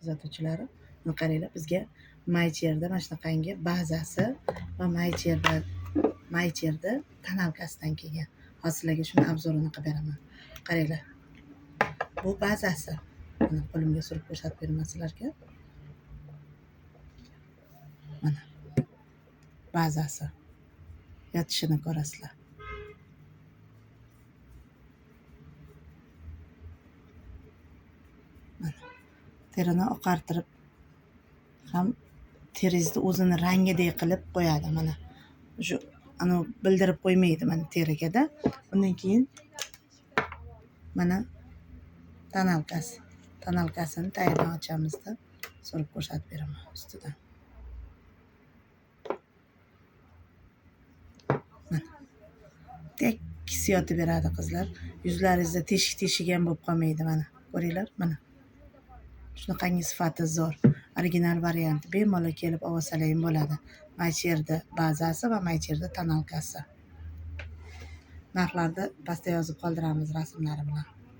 kuzatuvchilari. Buni qaranglar, bizga maycherda mana shunaqangi bazasi va maycherda tonalkasidan kelgan. Hozir sizlarga shuni obzorini qilib beraman. Qaranglar. Bu bazasi. Mana qo'limga surib ko'rsatib beraman sizlarga. Mana bazasi. Yotishini ko'rasizlar. Mana terini oqartirib ham teringizni o'zini rangidek qilib qo'yadi. Mana shu bildirib qo'ymaydi mana teriga-da. Undan keyin mana tonalkasi. Tonalkasini tayyordan ochamiz-da, surib ko'rsatib beraman ustidan. Mana tekis yotib beradi qizlar. Yuzlaringizda teshik ham bo'lib qolmaydi mana. Ko'ringlar, mana. Shunaqangi sifati zo'r. Original varianti bemalol kelib olsalar ham bo'ladi. Maycherda bazasi va maycherda tonalkasi. Narxlarni pastda yozib qoldiramiz rasmlari bilan.